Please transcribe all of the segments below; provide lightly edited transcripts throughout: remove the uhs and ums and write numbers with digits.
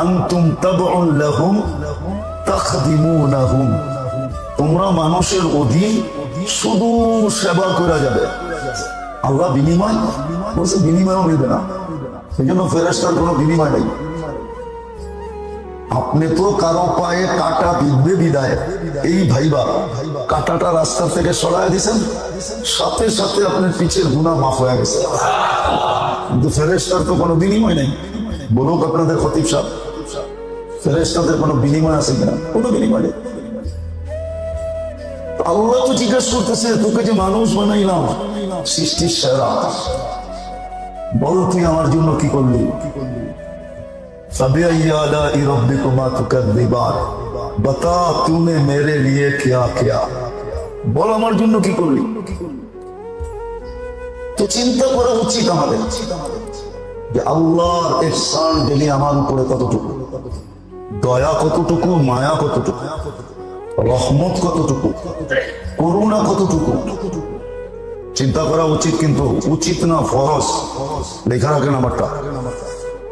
আনতুম তাবউন লাহুম তাখদিমুনাহুম, তোমরা মানুষের অধীন, শুধু সেবা করা যাবে। আল্লাহ বিনিময় বলছে, বিনিময়ও মিলবে না। এই জন্য ফেরেশতার কোনো বিনিময় নেই। আপনি তো কারো পায়ে কাটা বিঁধবে বিদায়, এই ভাইবা কাটাটা রাস্তা থেকে সরায় দিয়েছেন, সাথে সাথে আপনার পিছের গুনাহ মাফ হয়ে গেছে। কিন্তু ফেরেশতার তো কোনো বিনিময় নেই। বলুক আপনাদের খতিব সাহেব, ফেরেশতাদের কোনো বিনিময় আছে কিনা? কোনো বিনিময় নেই। আল্লাহ তো জিজ্ঞাসা করতেছে, তোকে যে মানুষ বানাইলাম, সৃষ্টির সেরা, বল তুই আমার জন্য কি করলি? فَبِأَيِّ آلَاءِ رَبِّكُمَا تُكَذِّبَانِ, बता तूने मेरे लिए क्या किया, বল আমার জন্য কি করলি? তো চিন্তা করা উচিত আমাদের যে আল্লাহর ইহসান ডেলি আমার উপরে কতটুকু, দয়া কতটুকু, মায়া কতটুকু, রহমত কতটুকু, করুণা কতটুকু, চিন্তা করা উচিত। কিন্তু উচিত না, ফরজ। লেখা রাখেন আমারটা,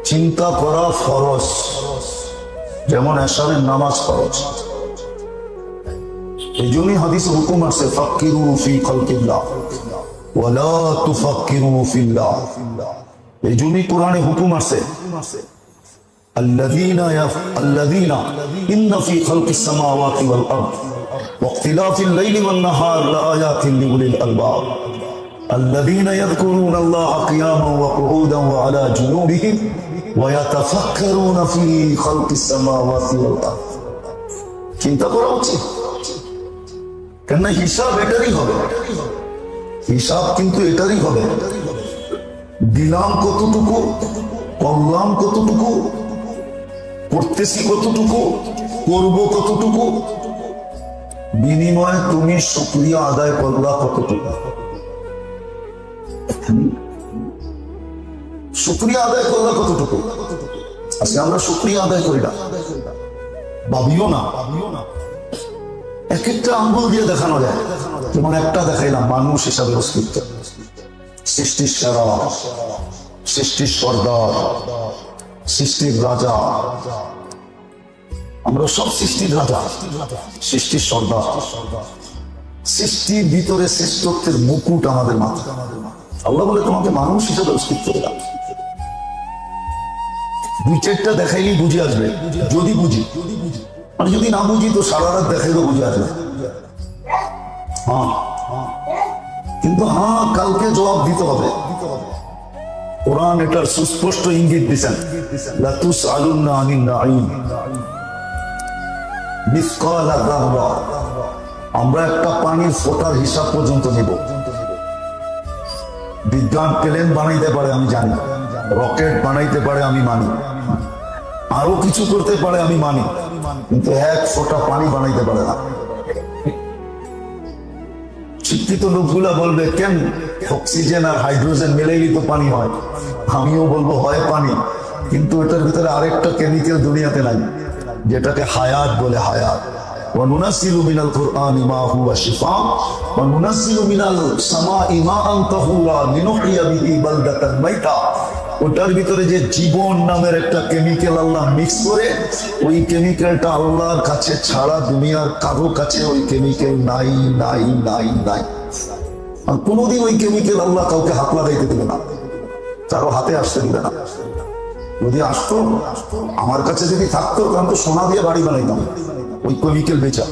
চিন্তা করা ফরজ। যেমন এশারের নামাজ ফরজ। এই জন্যই হাদিসে হুকুম আছে, ফাক্কিরু ফি খালকিল্লাহ ওয়ালা তুফাক্কিরু ফিল্লাহ। এই জন্যই কোরআনে হুকুম আছে, الذين إن في خلق السماوات والأرض واختلاف الليل والنهار لآيات لأولي الألباب الذين يذكرون الله قياما وقعودا وعلى جنوبهم ويتفكرون في خلق السماوات والأرض। চিন্তা করা উচিত, কেন হিসাব এটারই হবে। হিসাব কিন্তু এটারই হবে, দিলাম কতটুকু, করলাম কতটুকু, করতেছি কতটুকু, করব কতটুকু, বিনিময়ে তুমি শুকরিয়া আদায় করলা কতটুকু। শুকরিয়া আদায় করলা কতটুকু? আজকে আমরা শুকরিয়া আদায় করি না, ভাবিও না। এক একটা আঙ্গুল দিয়ে দেখানো যায়, যেমন একটা দেখাইলাম মানুষ হিসাবে অস্তিত্ব, সৃষ্টির সেরা, সৃষ্টির সর্দার, সৃষ্টির রাজা। আমরা সব সৃষ্টির রাজা, সৃষ্টির সর্দার। সৃষ্টির ভিতরে শ্রেষ্ঠত্বের মুকুট আমাদের মাথা। আল্লাহ বলে তোমাকে মানুষ হিসাবে অস্তিত্ব দিলাম। দুই চারটা দেখাইলেই বুঝে আসবে, যদি বুঝি। মানে যদি না বুঝি তো সারা রাত দেখাইলেও বুঝে আসবে। হ্যাঁ, কিন্তু হ্যাঁ, কালকে জবাব দিতে হবে। কোরআন এটার সুস্পষ্ট ইঙ্গিত দিচ্ছেন, লা তুসআলুন্না আনিন নাঈম মিসকালা যাররা। আমরা একটা পানির ফোঁটার হিসাব পর্যন্ত নিব। বিজ্ঞান প্লেন বানাইতে পারে আমি জানি, রকেট বানাইতে পারে আমি মানি, আরো কিছু করতে পারে আমি মানি, কিন্তু এক ফোঁটা পানি বানাইতে পারে না। শিক্ষিত লোকগুলা বলবে, কেন অক্সিজেন আর হাইড্রোজেন মিলেই তো পানি হয়। আমিও বলবো হয় পানি, কিন্তু এটার ভিতরে আরেকটা কেমিক্যাল দুনিয়াতে নাই, যেটাকে হায়াত বলে। হায়াত। وَنُنَزِّلُ مِنَ الْقُرْآنِ مَا هُوَ شِفَاءٌ وَنُنَزِّلُ مِنَ السَّمَاءِ مَاءً طَهُورًا لِنُحْيِيَ بِهِ بَلْدَةً مَيْتًا। ওটার ভিতরে যে জীবন নামের একটা কেমিক্যাল আল্লাহ মিক্স করে, ওই কেমিক্যালটা আল্লাহর কাছে ছাড়া দুনিয়ার কারো কাছে ওই কেমিক্যাল নাই, নাই, নাই, নাই। আর কোনোদিন ওই কেমিক্যাল আল্লাহ কাউকে হাত লাগাইতে দিবে না, কারো হাতে আসতে দিবে না। যদি আসতো, আমার কাছে যদি থাকতো, কারণ তো সোনা দিয়ে বাড়ি বানাইতাম। ওই কেমিক্যাল বেচা,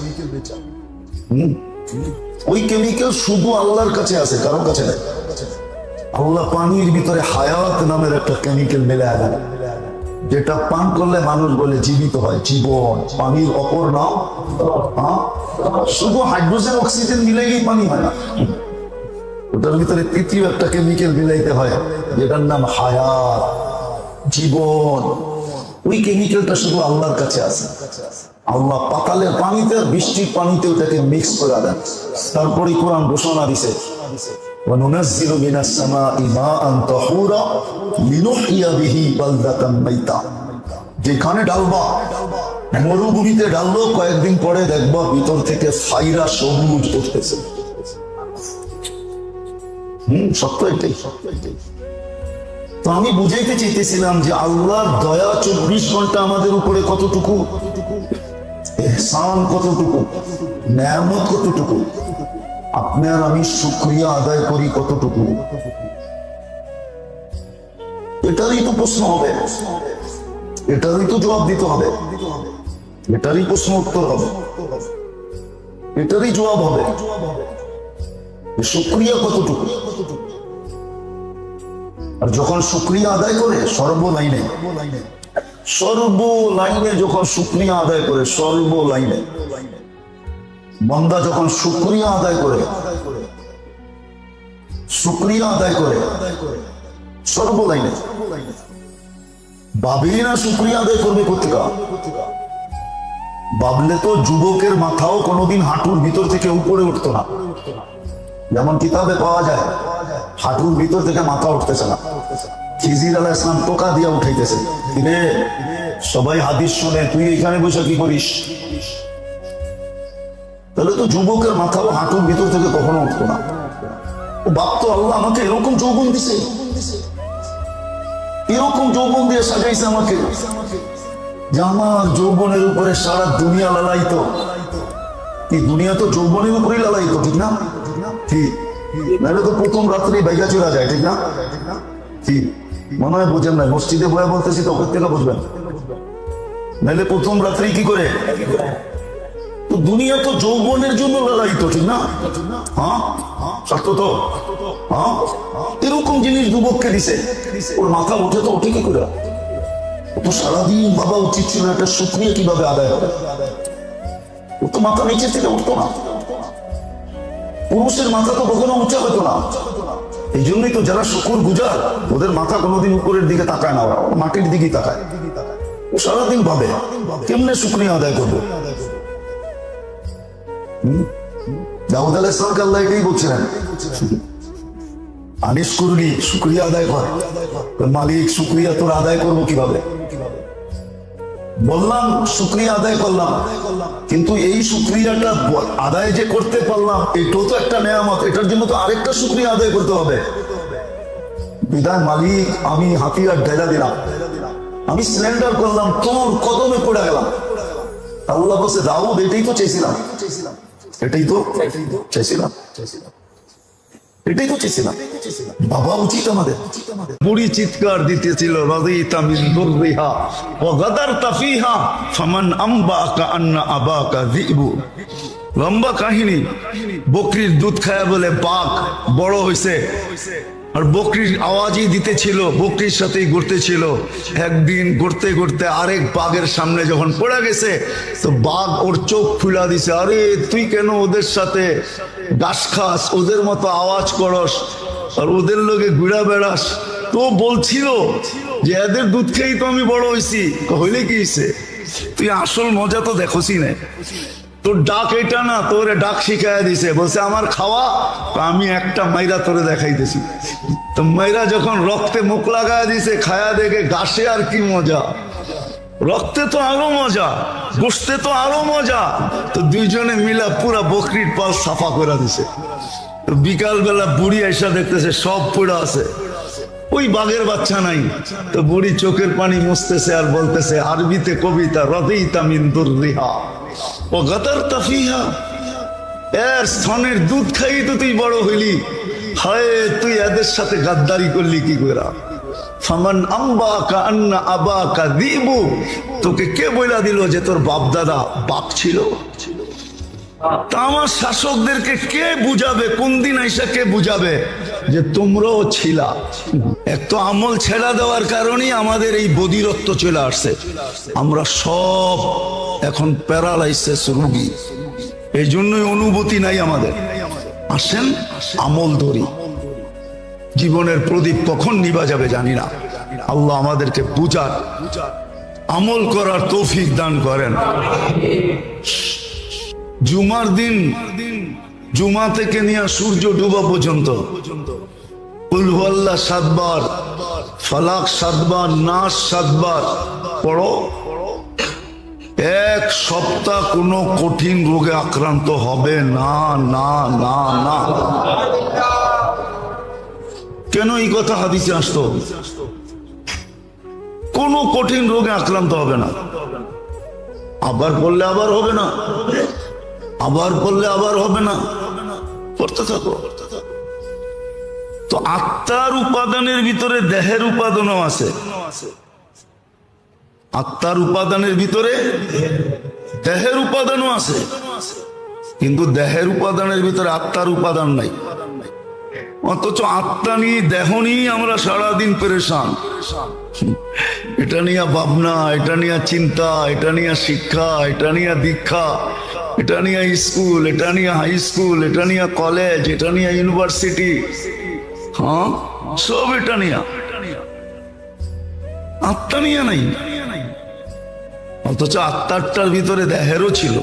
ওই কেমিক্যাল শুধু আল্লাহর কাছে আছে, কারোর কাছে নেই। আল্লাহ পানির ভিতরে হায়াত নামের একটা কেমিক্যাল মেলে দেন, যেটা পান করলে মানুষ বলে জীবিত হয়, জীবন। পানির অপর নাম। শুধু হাইড্রোজেন অক্সিজেন মিলাইলেই পানি হয় না, ওটার ভিতরে তৃতীয় একটা কেমিক্যাল মিলাইতে হয়, যেটার নাম হায়াত, জীবন। ওই কেমিক্যালটা শুধু আল্লাহর কাছে আছে। আল্লাহ পাতালের পানিতে, বৃষ্টির পানিতে ওটাকে মিক্স করে দেন। তারপরে কোরআন ঘোষণা দিছে, وَنُنَزِّلُ مِنَ السَّمَاءِ مَاءً طَهُورًا لِنُحْيِيَ بِهِ بَلْدَةً مَيْتًا। যেখানে ডালবা, মরুভূমিতে ডাললো, কয়েকদিন পরে দেখবা ভিতর থেকে ফাইরা সবুজ উঠতেছে। সত্য এটাই। তো আমি বুঝাইতে চাইতেছিলাম যে আল্লাহর দয়া 24 ঘন্টা আমাদের উপরে কতটুকু, ইহসান কতটুকু, নেয়ামত কতটুকু, আপনার আমি শুকরিয়া আদায় করি কতটুকু, এটারই তো প্রশ্ন হবে, এটারই তো জবাব দিতে হবে, এটারই প্রশ্ন উত্তর হবে, এটারই জবাব হবে, শুকরিয়া কতটুকু। আর যখন শুকরিয়া আদায় করে সর্বলাইনে, সর্বলাইনে যখন শুকরিয়া আদায় করে, সর্বলাইনে বান্দা যখন শুকরিয়া আদায় করে, শুকরিয়া আদায় করে সর্বলাইনে, ভাবলি না শুকরিয়া আদায় করবে কোথেকা? ভাবলে তো যুবকের মাথাও কোনোদিন হাঁটুর ভিতর থেকে উপরে উঠতো না, যেমন কিতাবে পাওয়া যায় হাঁটুর ভিতর থেকে মাথা উঠতেছে না। খিজির আলাইহিস সালাম টোকা দিয়া উঠাইতেছে, রে সবাই হাদিস শুনে তুই এখানে বসে কি করিস? তাহলে তো যুবকের মাথাও হাঁটুর ভিতর থেকে কখনো উঠতো না। ও ভাবতো আল্লাহ আমাকে এরকম যৌবন দিছে, এরকম যৌবন দিয়ে সাজাইছে আমাকে, যে আমার যৌবনের উপরে সারা দুনিয়া লালাইতো। এই দুনিয়া তো যৌবনের উপরেই লালাইতো, ঠিক না? ঠিক, নাহলে তো প্রথম রাত্রেই বাইকা চলে যায়, ঠিক না? ঠিক, মনে হয় বুঝেন না, মসজিদে বয়া বলতেছি তো ওখান থেকে বুঝবেন, নাহলে প্রথম রাত্রেই কি করে? তো দুনিয়া তো যৌবনের জন্য লালাইতো, ঠিক না? হ্যাঁ, সত্য তো। হ্যাঁ, এরকম জিনিস যুবককে দিছে, ওর মাথা উঠে তো ওঠে কি করে? ও তো সারাদিন বাবা উচিত ছিল একটা শুকরিয়া কিভাবে আদায় হবে, ও তো মাথা নিচে থেকে উঠতো না। পুরুষের মাথা তো কখনো উঁচা হতো না, এই জন্যই তো যারা শুকুর গুজার ওদের মাথা কোনোদিন উপরের দিকে তাকায় না, ওরা মাটির দিকেই তাকায়। ও সারাদিন ভাবে কেমনে শুকরিয়া আদায় করবো। দাউদ আলাইহিস সালামকে আল্লাহ এটাই বলছিলেন, আনিস করলি শুকরিয়া আদায় কর। মালিক শুকরিয়া তোর আদায় করবো কিভাবে? বললাম শুকরিয়া আদায় করলাম, কিন্তু এই শুকরিয়াটা আদায় যে করতে পারলাম এটাও তো একটা নেয়ামত, এটার জন্য তো আরেকটা শুকরিয়া আদায় করতে হবে। বিদায় মালিক আমি হাতিয়ার ঢেলা দিলাম, আমি সিলিন্ডার করলাম, তোর কদমে পড়ে গেলাম। আল্লাহ বলছে দাউদ এটাই তো চাইছিলাম, এটাই তো চাইছিলাম, এটাই তো চেয়েছিলাম। বাবা উচিত আমাদের। বুড়ি চিৎকার দিতেছিল, রাদিতা মিন দুররিহা ওয়া গাদারতা ফিহা ফামান আমবাকা আন্না আবাকা যিবু। লম্বা কাহিনী। বকরির দুধ খায়া বলে বাঘ বড় হইছে, আর বকরির আওয়াজই দিতেছিল, বকরির সাথেই ঘুরতেছিল। একদিন ঘুরতে ঘুরতে আরেক বাঘের সামনে যখন পড়ে গেছে, তো বাঘ ওর চোখ ফুলা দিছে, আরে তুই কেন ওদের সাথে ঘাস খাস, ওদের মতো আওয়াজ করস, আর ওদের লোকে ঘুরা বেড়াস? তো বলছিল যে এদের দুধ খেয়েই তো আমি বড় হয়েছি। হইলে কি হয়েছে? তুই আসল মজা তো দেখোসি না, তোর ডাক এটা না, তোরে ডাক শিখাইয়া দিছে। বলছে আমার খাওয়া, আমি একটা মাইরা তোরে দেখাইতেছি। তো মাইরা যখন রক্তে মুখ লাগায় দিছে, খায়া দেখে ঘাসে আর কি মজা, রক্তে তো আরো মজা, গোশতে তো আরো মজা। তো দুইজনে মিলা পুরা বকরির পাল সাফা করে দিছে। তো বিকাল বেলা বুড়ি আইসা দেখতেছে সব পুরা আছে, ওই বাঘের বাচ্চা নাই। তো বুড়ি চোখের পানি মুছতেছে আর বলতেছে আরবিতে কবিতা, রাদিতা মিন দুররিহা ও গাদারতা ফিহা। এর স্তনের দুধ খাই তো তুই বড় হইলি, হায় তুই এদের সাথে গাদ্দারি করলি কি করে? ফামান আমবাকা আন্না আবাকা যিবু। তোকে কে বইলা দিল যে তোর বাপ দাদা বাপ ছিল? তা আমার শাসকদেরকে কে বুঝাবে, কোন দিন আইসা কে বুঝাবে যে তোমরাও ছিলা? এক তো আমল ছেড়া দেওয়ার কারণেই আমাদের এই বধিরত্ব চলে আসছে। আমরা সব এখন প্যারালাইসিস রোগী, এই জন্যই অনুভূতি নাই আমাদের। আসেন আমল ধরি, জীবনের প্রদীপ কখন নিভা যাবে জানি না। আল্লাহ আমাদেরকে বুঝার, আমল করার তৌফিক দান করেন। জুমার দিন, জুমা থেকে নিয়ে সূর্য ডুবা পর্যন্ত কুল হুয়াল্লাহ 7 বার, ফালাক 7 বার, নাস 7 বার পড়ো। এক সপ্তাহ কোনো কঠিন রোগে আক্রান্ত হবে না, না না না। কেন এই কথা হাদিসে আসতো? কোনো কঠিন রোগে আক্রান্ত হবে না। আবার পড়লে আবার হবে না, আবার পড়লে আবার হবে না, পড়তে থাকো। তো আত্মার উপাদানের ভিতরে দেহের উপাদানও আছে। আত্মার উপাদানের ভিতরে দেহের উপাদানও আছে, কিন্তু দেহের উপাদানের ভিতরে আত্মার উপাদান নাই। অথচ আত্মা নিয়ে দেহ নিয়ে আমরা সারাদিন পেরেশান। এটা নিয়ে ভাবনা, এটা নিয়ে চিন্তা, এটা নিয়ে শিক্ষা, এটা নিয়ে দীক্ষা, এটা নিয়ে স্কুল, এটা নিয়ে হাই স্কুল, এটা নিয়ে কলেজ, এটা নিয়ে ইউনিভার্সিটি, হ্যাঁ সব এটা নিয়ে, আত্মা নিয়ে নাই। অথচ আত্মারটার ভিতরে দেহেরও ছিল।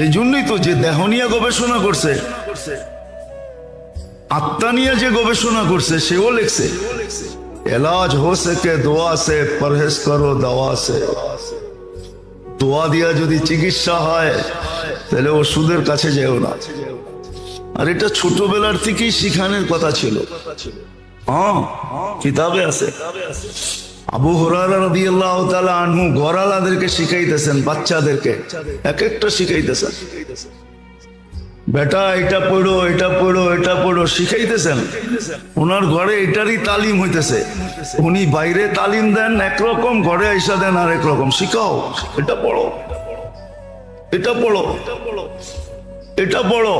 এই জন্যই তো যে দেহ নিয়ে গবেষণা করছে, আত্মা নিয়ে যে গবেষণা করছে সেও লিখছে এলাজ হো সকে দোয়া সে, পরহেজ করো দাওয়া সে। দোয়া দিয়া যদি চিকিৎসা হয় তাহলে ওষুধের কাছে যেও না। আর এটা ছোটবেলার থেকেই শিখানোর কথা ছিল। হ্যাঁ, কিতাবে আছে। আবু হুরায়রা রাদিয়াল্লাহু তাআলা আনহু ঘরালাদেরকে শিখাইতেছেন, বাচ্চাদেরকে এক একটা শিখাইতেছেন, বেটা এটা পড়ো, এটা পড়ো, এটা পড়ো, শিখাইতেছেন। ওনার ঘরে এটারই তালিম হইতেছে। উনি বাইরে তালিম দেন একরকম, ঘরে আইসা দেন আর একরকম। শিখাও, এটা পড়ো, এটা পড়ো, এটা পড়ো।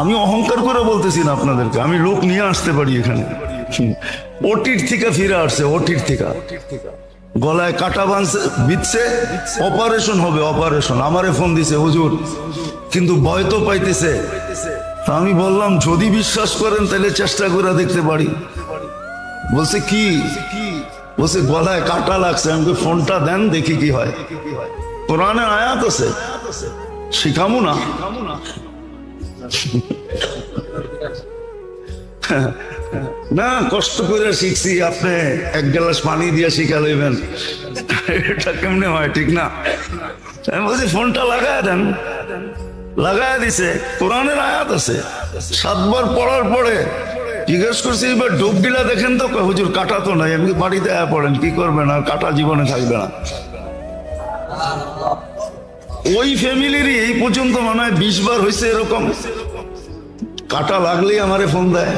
আমি অহংকার করে বলতেছি না আপনাদেরকে, আমি লোক নিয়ে আসতে পারি এখানে। ওটির থেকে ফিরে আসছে, ওটির থেকে গলায় কাটা বিচ্ছে, অপারেশন হবে, অপারেশন। আমারে ফোন দিছে হুজুর, কিন্তু ভয় তো পাইতেছে। আমি বললাম যদি বিশ্বাস করেন তাহলে চেষ্টা করে দেখতে পারি। বলছে কি? বলছে গলায় কাটা লাগছে। আমি ফোনটা দেন দেখি কি হয়। কোরআনের আয়াত আছে, শিখামু না? না, কষ্ট করে শিখছি, আপনি এক গ্লাস পানি দিয়ে শিখা লইবেন, এটা কেমনে হয়? ঠিক না? আমি বলছি ফোনটা লাগায় দেন। লাগায় দিছে, কোরআনের আয়াত আছে। 7 বার পড়ার পরে জিজ্ঞেস করছি এবার ডুব দিলা দেখেন তো। হুজুর কাটা তো নাই। আমি বাড়িতে আয়া পড়েন, কি করবেন? আর কাটা জীবনে থাকবে না। ওই ফ্যামিলিরই এই পর্যন্ত মনে হয় 20 বার হয়েছে এরকম। কাটা লাগলেই আমারে ফোন দেয়,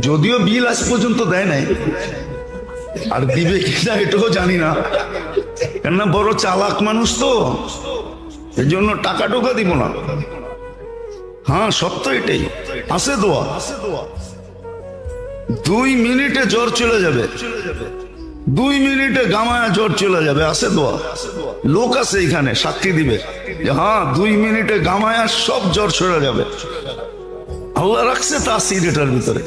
যদিও বিল আজ পর্যন্ত দেয় নাই, আর দিবে কিনা এটাও জানি না। কেননা বড় চালাক মানুষ তো, এই জন্য টাকা টোকা দিব না। হ্যাঁ, সত্য এটাই আছে। দোয়া 2 মিনিটে জ্বর চলে যাবে, 2 মিনিটে গামায়া জ্বর চলে যাবে। আছে দোয়া, লোক আছে এখানে সাক্ষী দিবে যে হ্যাঁ 2 মিনিটে গামায়া সব জ্বর চলে যাবে। আল্লাহ রাখছে তাসির এটার ভিতরে।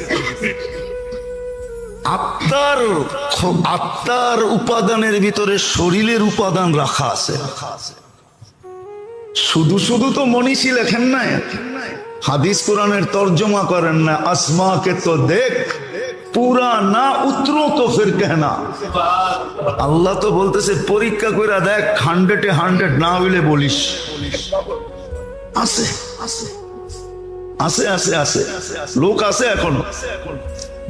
আত্মার উপাদানের ভিতরে শরীরের উপাদান রাখা আছে। শুধু শুধু তো মনীষী লেখেন না, হাদিস কোরআনের তর্জমা করেন না। আসমা কে তো দেখ, পুরা না উতরো তো ফির কেনা। আল্লাহ তো বলতেছে পরীক্ষা করে দেখ, 100-এ 100 না হইলে বলিস। আছে আছে আছে আছে, লোক আছে এখনো,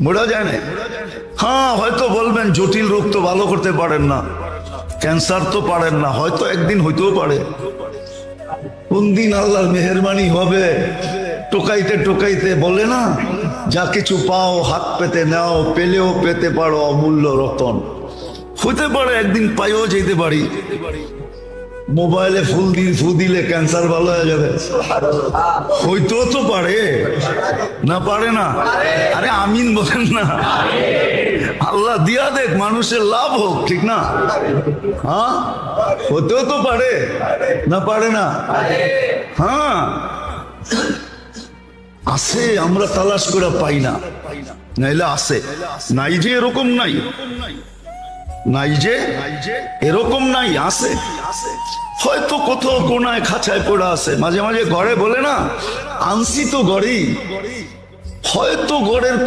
বোঝা যায় না। হ্যাঁ, হয়তো বলবেন জটিল রোগ তো ভালো করতে পারেন না, ক্যান্সার তো পারেন না, হয়তো একদিন হইতেও পারে। কোন দিন আল্লাহর মেহেরবানি হবে? টোকাইতে টোকাইতে বলে না, যা কিছু পাও হাত পেতে নাও, পেলেও পেতে পারো অমূল্য রতন। হইতে পারে একদিন পাইও যেতে পারি। মোবাইলে ফু দিলে ক্যান্সার ভালো হয়ে যাবে, হইতেও তো পারে, না পারে না? আরে আমিন বলেন না। আল্লাহ দিয়া দেখ, মানুষের লাভ হোক, ঠিক না? হ্যাঁ, হতেও তো পারে, না পারে না? হ্যাঁ আছে, আমরা তালাশ করে পাই না, নাইলে আছে। নাই যে এরকম নাই, নাই যে এরকম নাই, আছে। হয়তো কোথাও কোনায় খাঁচায় পড়া আছে। মাঝে মাঝে ঘরে বলে না, আনছি তো ঘরেই, হয়তো ঘরের